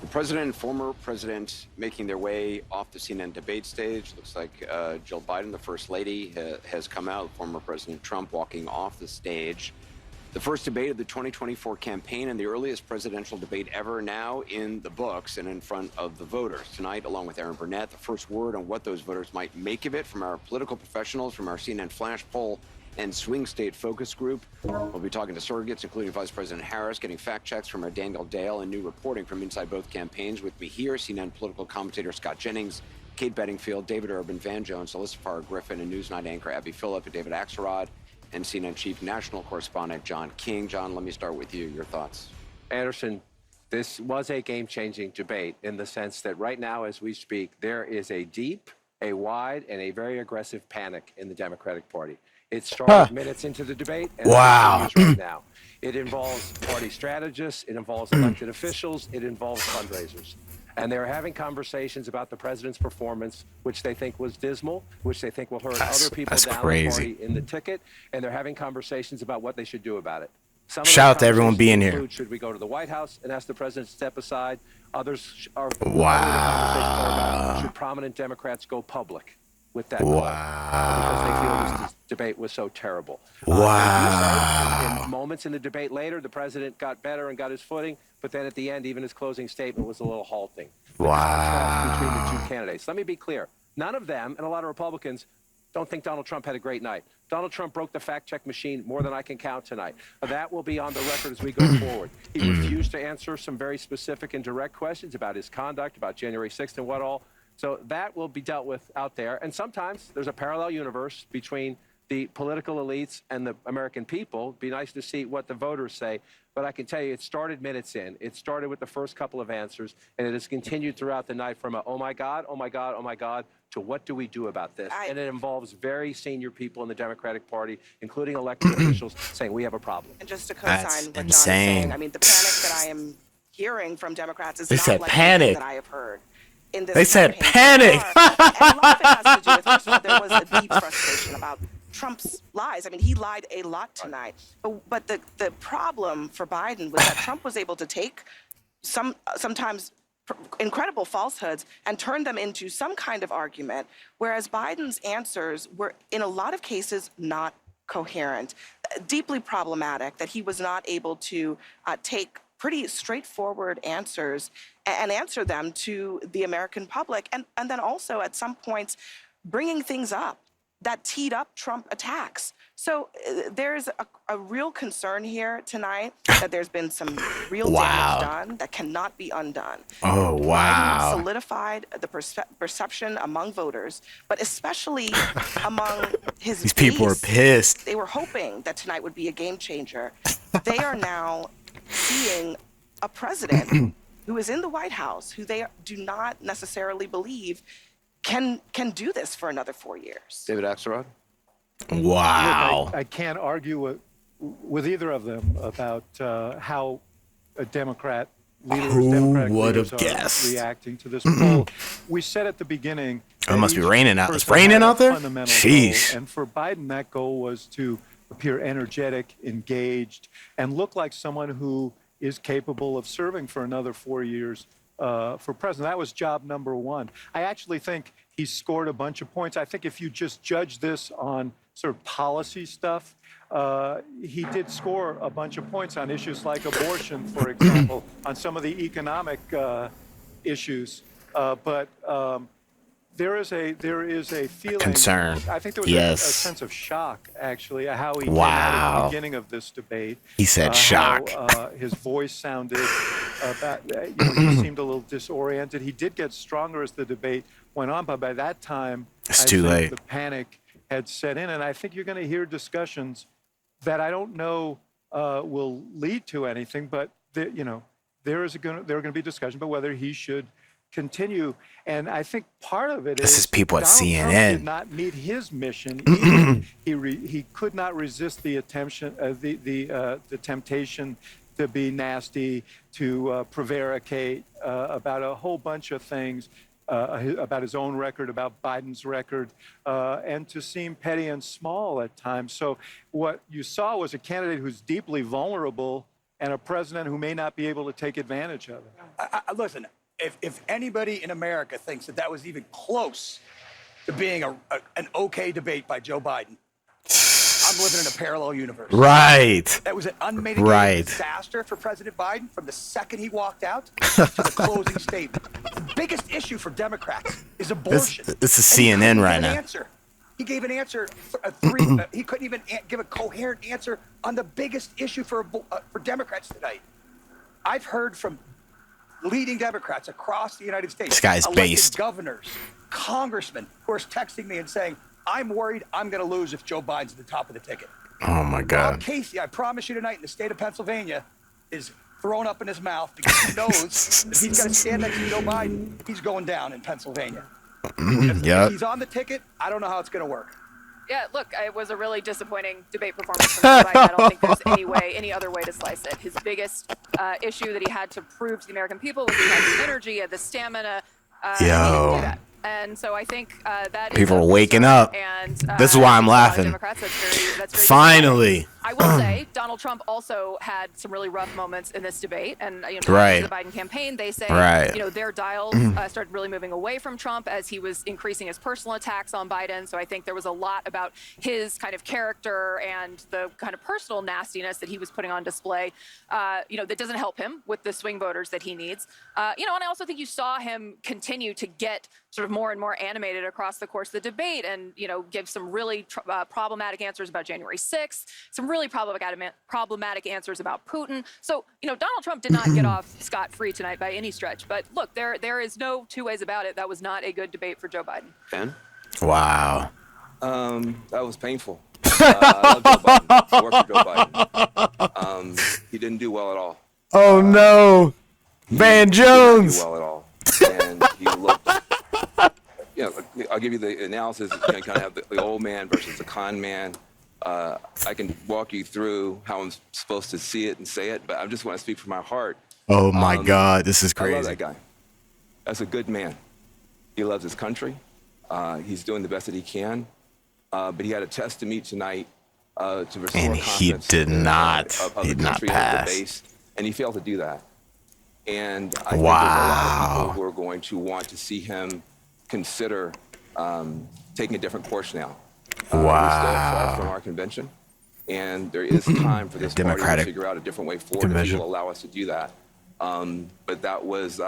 The president and former president making their way off the CNN debate stage. Looks like Jill Biden, the first lady, has come out. Former President Trump walking off the stage. The first debate of the 2024 campaign and the earliest presidential debate ever now in the books and in front of the voters. Tonight, along with Aaron Burnett, the first word on what those voters might make of it from our political professionals, from our CNN Flash poll and swing state focus group. We'll be talking to surrogates, including Vice President Harris, getting fact checks from our Daniel Dale and new reporting from inside both campaigns. With me here, CNN political commentator Scott Jennings, Kate Bedingfield, David Urban, Van Jones, Alyssa Farr Griffin, and Newsnight anchor Abby Phillip, and David Axelrod, and CNN Chief National Correspondent John King. John, let me start with you. Your thoughts. Anderson, this was a game-changing debate in the sense that right now, as we speak, there is a deep, a wide, and a very aggressive panic in the Democratic Party. It started minutes into the debate, and it continues right now. It involves party strategists, it involves elected officials, it involves fundraisers. And they're having conversations about the president's performance, which they think was dismal, which they think will hurt other people down the party in the ticket, and they're having conversations about what they should do about it. Shout out to everyone being here. Should we go to the White House and ask the president to step aside? Others are should prominent Democrats go public with that because they feel this debate was so terrible. In moments in the debate later, the president got better and got his footing, but then at the end, even his closing statement was a little halting. Between the two candidates. Let me be clear. None of them, and a lot of Republicans, don't think Donald Trump had a great night. Donald Trump broke the fact-check machine more than I can count tonight. That will be on the record as we go forward. He refused to answer some very specific and direct questions about his conduct, about January 6th and what all. So that will be dealt with out there. And sometimes there's a parallel universe between the political elites and the American people. It'd be nice to see what the voters say. But I can tell you, it started minutes in. It started with the first couple of answers, and it has continued throughout the night from a, oh, my God, oh, my God, oh, my God, to what do we do about this? And it involves very senior people in the Democratic Party, including elected officials, saying we have a problem. And just to co-sign what John is saying, I mean, the panic that I am hearing from Democrats is not like anything that I have heard. They said panic. And a lot of it has to do with, first of all, there was a deep frustration about Trump's lies. I mean, he lied a lot tonight. But the problem for Biden was that Trump was able to take sometimes incredible falsehoods and turn them into some kind of argument, whereas Biden's answers were, in a lot of cases, not coherent, deeply problematic, that he was not able to take pretty straightforward answers and answer them to the American public. And then also at some points bringing things up that teed up Trump attacks. So there's a real concern here tonight that there's been some real damage done that cannot be undone. Biden solidified the perception among voters, but especially among his These people were pissed. They were hoping that tonight would be a game changer. They are now seeing a president who is in the White House, who they do not necessarily believe can do this for another 4 years. David Axelrod? Wow. Look, I can't argue with either of them about how a Democratic leaders are reacting to this poll. We said at the beginning, it must be raining out. It's raining out there? Sheesh. And for Biden, that goal was to appear energetic, engaged, and look like someone who is capable of serving for another 4 years for president. That was job number one. I actually think he scored a bunch of points. I think if you just judge this on sort of policy stuff, he did score a bunch of points on issues like abortion, for example, on some of the economic issues. But there is a feeling, concern. I think there was a sense of shock, actually, at how he came out at the beginning of this debate. He said shock. How, his voice sounded, he seemed a little disoriented. He did get stronger as the debate went on, but by that time, it's too late. The panic had set in, and I think you're going to hear discussions that I don't know will lead to anything, but there are going to be discussion about whether he should continue. And I think part of it is people at Donald CNN Trump did not meet his mission either. He could not resist the temptation to be nasty, to prevaricate about a whole bunch of things, about his own record, about Biden's record, and to seem petty and small at times. So what you saw was a candidate who's deeply vulnerable and a president who may not be able to take advantage of it. Listen, if anybody in America thinks that was even close to being an okay debate by Joe Biden, I'm living in a parallel universe. Right. That was an unmitigated disaster for President Biden from the second he walked out to the closing statement. The biggest issue for Democrats is abortion. This is CNN right now. He gave an answer. He couldn't even give a coherent answer on the biggest issue for Democrats tonight. I've heard from leading Democrats across the United States, this guy's based, governors, congressmen, who are texting me and saying, I'm worried I'm going to lose if Joe Biden's at the top of the ticket. Oh, my God. Bob Casey, I promise you tonight, in the state of Pennsylvania, is thrown up in his mouth because he knows if he's got to stand next to Joe Biden, he's going down in Pennsylvania. If he's on the ticket, I don't know how it's going to work. Yeah, look, it was a really disappointing debate performance from Joe Biden. I don't think there's any other way to slice it. His biggest issue that he had to prove to the American people was he had the energy, he had the stamina. He didn't do that. And so I think that people are waking up. And this is why I'm laughing. That's very Finally. I will say Donald Trump also had some really rough moments in this debate, and the Biden campaign, they say their dials started really moving away from Trump as he was increasing his personal attacks on Biden. So I think there was a lot about his kind of character and the kind of personal nastiness that he was putting on display, that doesn't help him with the swing voters that he needs. And I also think you saw him continue to get sort of more and more animated across the course of the debate, and give some really problematic answers about January 6th, some really problematic answers about Putin. So, Donald Trump did not get off scot-free tonight by any stretch. But look, there is no two ways about it. That was not a good debate for Joe Biden. Ben? Wow. That was painful. I love Joe Biden. I work for Joe Biden. He didn't do well at all. Oh, no. Van Jones. He didn't do well at all. And he looked... I'll give you the analysis. You kind of have the old man versus the con man. I can walk you through how I'm supposed to see it and say it, but I just want to speak from my heart. Oh, my God. This is crazy. I love that guy. That's a good man. He loves his country. He's doing the best that he can. But he had a test to meet tonight to restore and he did not. He did not pass. Base, and he failed to do that. And I think there's a lot of people who are going to want to see him consider taking a differm course now. We're still far from our convention, and there is time for this party to figure out a different way forward if people allow us to do that. But that was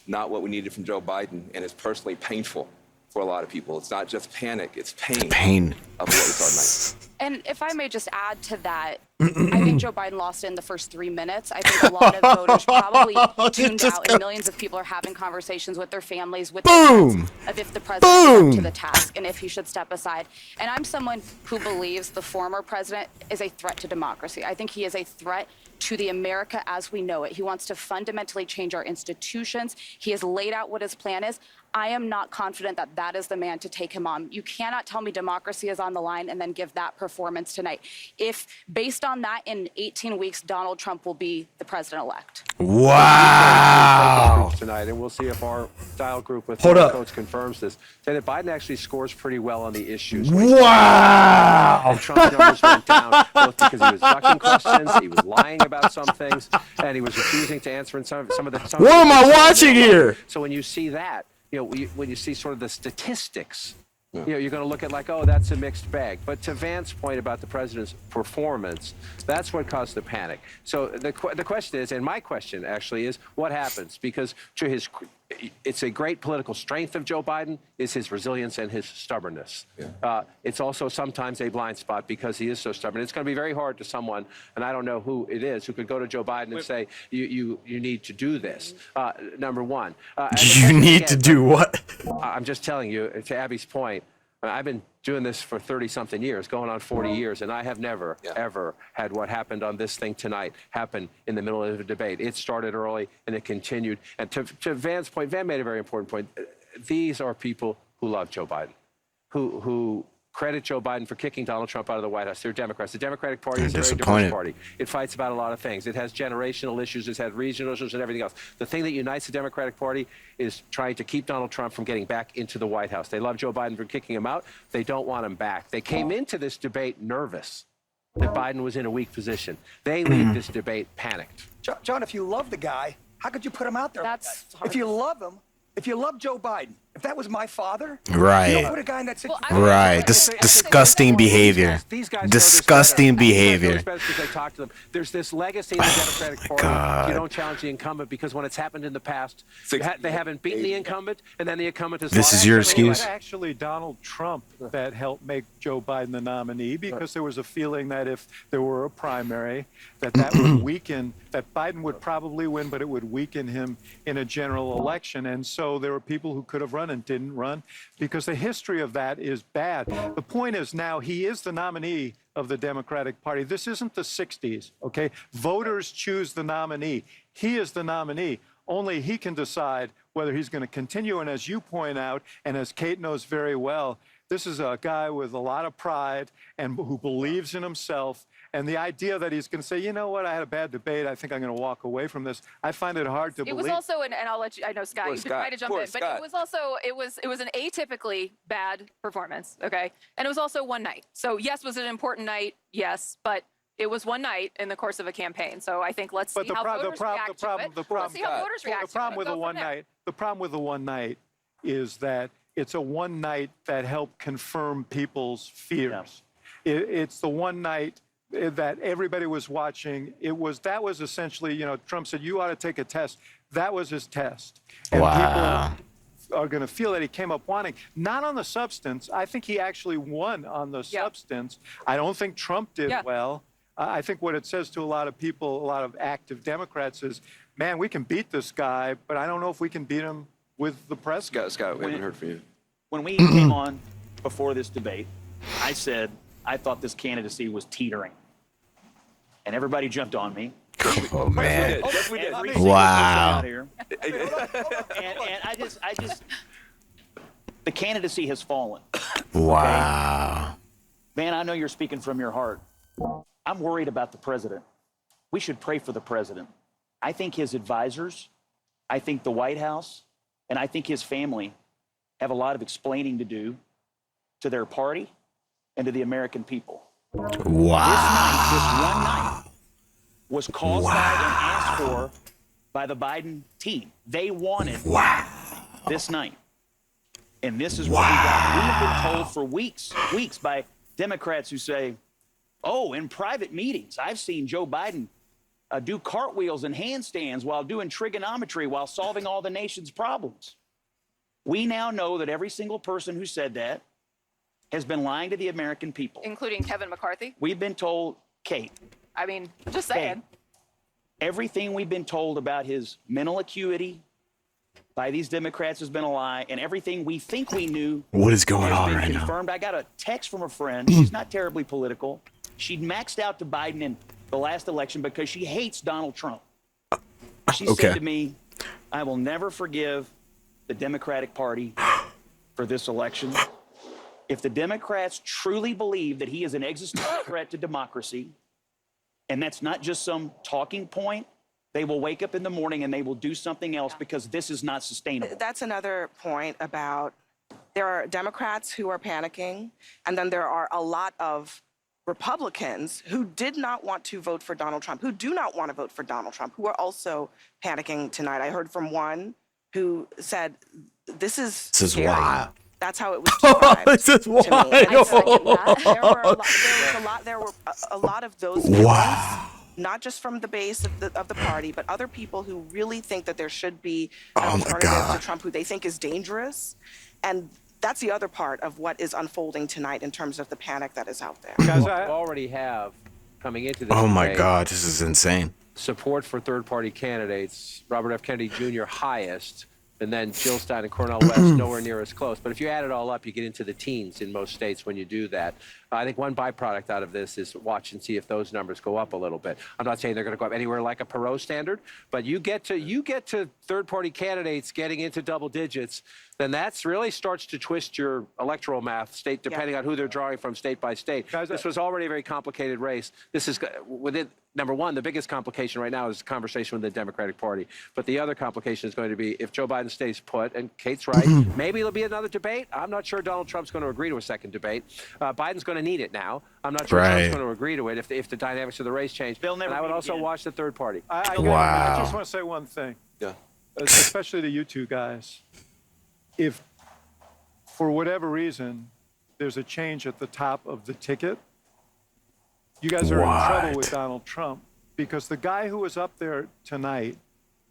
not what we needed from Joe Biden, and it's personally painful for a lot of people. It's not just panic, it's pain. Of what we saw tonight. And if I may just add to that, I think Joe Biden lost in the first 3 minutes. I think a lot of voters probably tuned out, and millions of people are having conversations with their families, with their friends, of if the president is up to the task and if he should step aside. And I'm someone who believes the former president is a threat to democracy. I think he is a threat to the America as we know it. He wants to fundamentally change our institutions. He has laid out what his plan is. I am not confident that that is the man to take him on. You cannot tell me democracy is on the line and then give that performance tonight. If, based on that, in 18 weeks, Donald Trump will be the president-elect. Wow. Tonight, and we'll see if our dial group with coach confirms this. Say that Biden actually scores pretty well on the issues. Wow. And Trump's numbers went down, both because he was ducking questions, he was lying about some things, and he was refusing to answer in some of the... What am I watching here? So when you see that, when you see sort of the statistics, you're going to look at like, oh, that's a mixed bag. But to Van's point about the president's performance, that's what caused the panic. So the question is, and my question actually is, what happens? Because to it's a great political strength of Joe Biden is his resilience and his stubbornness. It's also sometimes a blind spot because he is so stubborn. It's going to be very hard to someone, and I don't know who it is, who could go to Joe Biden and say, you need to do this, number one. You need to do what? I'm just telling you, to Abby's point, I've been doing this for 30-something years, going on 40 years, and I have never, ever had what happened on this thing tonight happen in the middle of a debate. It started early, and it continued. And to Van's point, Van made a very important point. These are people who love Joe Biden, who credit Joe Biden for kicking Donald Trump out of the White House. They're Democrats. The Democratic Party is a very diverse party. It fights about a lot of things. It has generational issues. It's had regional issues and everything else. The thing that unites the Democratic Party is trying to keep Donald Trump from getting back into the White House. They love Joe Biden for kicking him out. They don't want him back. They came into this debate nervous. that Biden was in a weak position. They leave this debate panicked. John, if you love the guy, how could you put him out there? That's hard. If you love him, if you love Joe Biden, if that was my father, Right. you don't put a guy in that situation. Right. Disgusting behavior. Disgusting behavior. They talk to them. There's this legacy in the Democratic Party. You don't challenge the incumbent because when it's happened in the past, they haven't beaten the incumbent, and then the incumbent has This lost. is your It excuse? was actually Donald Trump that helped make Joe Biden the nominee because there was a feeling that if there were a primary, that would weaken, that Biden would probably win, but it would weaken him in a general election. And so there were people who could have run and didn't run because the history of that is bad. The point is now he is the nominee of the Democratic Party. This isn't the 60s, okay? Voters choose the nominee. He is the nominee. Only he can decide whether he's going to continue. And as you point out, and as Kate knows very well, this is a guy with a lot of pride and who believes in himself. And the idea that he's going to say, you know what, I had a bad debate, I think I'm going to walk away from this, I find it hard to believe. It was also, and I'll let you, I know Scott, you try to jump in, but it was also, it was an atypically bad performance, okay? And it was also one night. So yes, was it an important night? Yes, but it was one night in the course of a campaign. So I think let's see how voters react to it. Let's see how voters react to it. The problem with the one night is that it's a one night that helped confirm people's fears. It's the one night that everybody was watching. That was essentially, you know, Trump said, you ought to take a test. That was his test. And people are going to feel that he came up wanting, not on the substance. I think he actually won on the substance. I don't think Trump did well. I think what it says to a lot of people, a lot of active Democrats is, man, we can beat this guy, but I don't know if we can beat him with the president. Scott, we haven't heard from you. When we came on before this debate, I said I thought this candidacy was teetering. And everybody jumped on me. Oh, man. Yes, we did. Wow. And I just, the candidacy has fallen. Wow. Man, I know you're speaking from your heart. I'm worried about the president. We should pray for the president. I think his advisors, I think the White House, and I think his family have a lot of explaining to do to their party and to the American people. Wow. This one night, was caused by and asked for by the Biden team. They wanted this night. And this is what we got. We have been told for weeks by Democrats who say, oh, in private meetings, I've seen Joe Biden do cartwheels and handstands while doing trigonometry while solving all the nation's problems. We now know that every single person who said that has been lying to the American people. Including Kevin McCarthy? We've been told, Kate. I mean, just saying. Kate, everything we've been told about his mental acuity by these Democrats has been a lie, and everything we think we knew What is going has on been right confirmed. I got a text from a friend. She's not terribly political. She'd maxed out to Biden in the last election because she hates Donald Trump. She said to me, I will never forgive the Democratic Party for this election. If the Democrats truly believe that he is an existential threat to democracy, and that's not just some talking point, they will wake up in the morning and they will do something else because this is not sustainable. That's another point about there are Democrats who are panicking, and then there are a lot of Republicans who did not want to vote for Donald Trump, who do not want to vote for Donald Trump, who are also panicking tonight. I heard from one who said, this is scary. wild. That's how it was described. This is to me. wild. I second that. There were a lot of those feelings, not just from the base of the party, but other people who really think that there should be an alternative to Trump, who they think is dangerous. And that's the other part of what is unfolding tonight in terms of the panic that is out there. Guys, I already have, coming into this Oh, my debate, God. This is insane. support for third-party candidates, Robert F. Kennedy Jr. highest, and then Jill Stein and Cornel West nowhere near as close. But if you add it all up, you get into the teens in most states when you do that. I think one byproduct out of this is watch and see if those numbers go up a little bit. I'm not saying they're going to go up anywhere like a Perot standard, but you get to third-party candidates getting into double digits, then that's really starts to twist your electoral math, depending on who they're drawing from state by state. Guys, this was already a very complicated race. This is number one, the biggest complication right now is the conversation with the Democratic Party. But the other complication is going to be if Joe Biden stays put, and Kate's right, maybe there'll be another debate. I'm not sure Donald Trump's going to agree to a second debate. Biden's going to need it now. I'm not sure Trump's going to agree to it if the dynamics of the race change. They'll never and I would meet also again. watch the third party. I just want to say one thing. Yeah. Especially to you two guys. If, for whatever reason, there's a change at the top of the ticket, you guys are in trouble with Donald Trump, because the guy who was up there tonight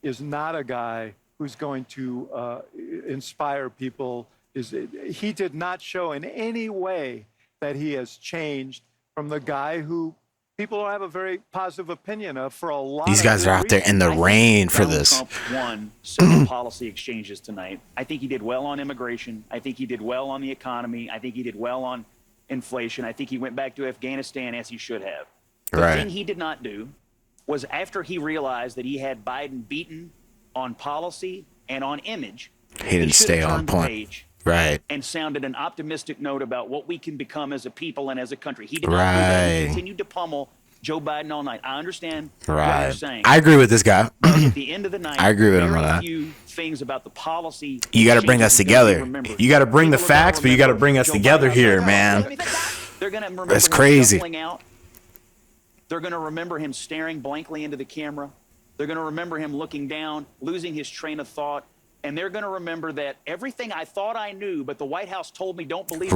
is not a guy who's going to inspire people. He did not show in any way that he has changed from the guy who people don't have a very positive opinion of for a lot. These guys are out there in the rain for this. Trump won several policy exchanges tonight. I think he did well on immigration. I think he did well on the economy. I think he did well on inflation. I think he went back to Afghanistan as he should have. The thing he did not do was, after he realized that he had Biden beaten on policy and on image, he didn't stay on point. Right. And sounded an optimistic note about what we can become as a people and as a country. He did not do that. He continued to pummel Joe Biden all night. I understand what you're saying. I agree with this guy. At the end of the night, I agree with him on that. Few things about the policy. You got to bring us together. You got to bring the facts, but you got to bring us together here, man. They're going to remember That's him crazy. shuffling out. They're going to remember him staring blankly into the camera. They're going to remember him looking down, losing his train of thought. And they're going to remember that everything I thought I knew, but the White House told me don't believe,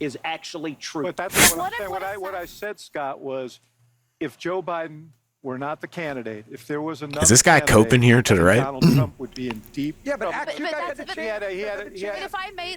is actually true. But that's what I'm saying. What I said, Scott, was if Joe Biden were not the candidate, if there was another, is this guy coping here to the right? Donald Trump would be in deep. Yeah, but trouble. actually, If I may,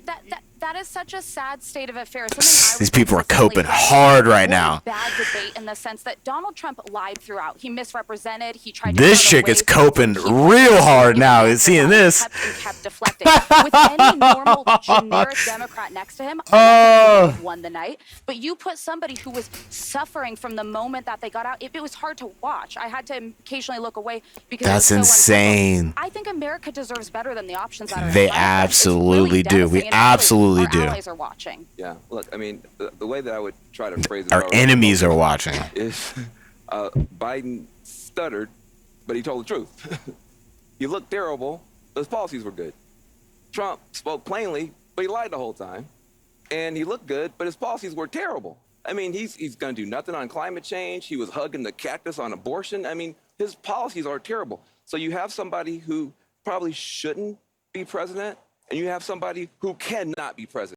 that is such a sad state of affairs. These people are coping hard right now. Bad debate in the sense that Donald Trump lied throughout. He misrepresented. He tried. This chick is coping real hard now. Is seeing this. Kept deflecting. With any normal generic Democrat next to him, I would have won the night. But you put somebody who was suffering from the moment that they got out. It was hard to watch. I had to occasionally look away because that's insane. I think America deserves better than the options that are. They absolutely do. We absolutely do. Our allies are watching. Yeah. Look, I mean, the way that I would try to phrase it. Our enemies are watching. Is Biden stuttered, but he told the truth. He looked terrible, but his policies were good. Trump spoke plainly, but he lied the whole time. And he looked good, but his policies were terrible. I mean, he's going to do nothing on climate change. He was hugging the cactus on abortion. I mean, his policies are terrible. So you have somebody who probably shouldn't be president, and you have somebody who cannot be president.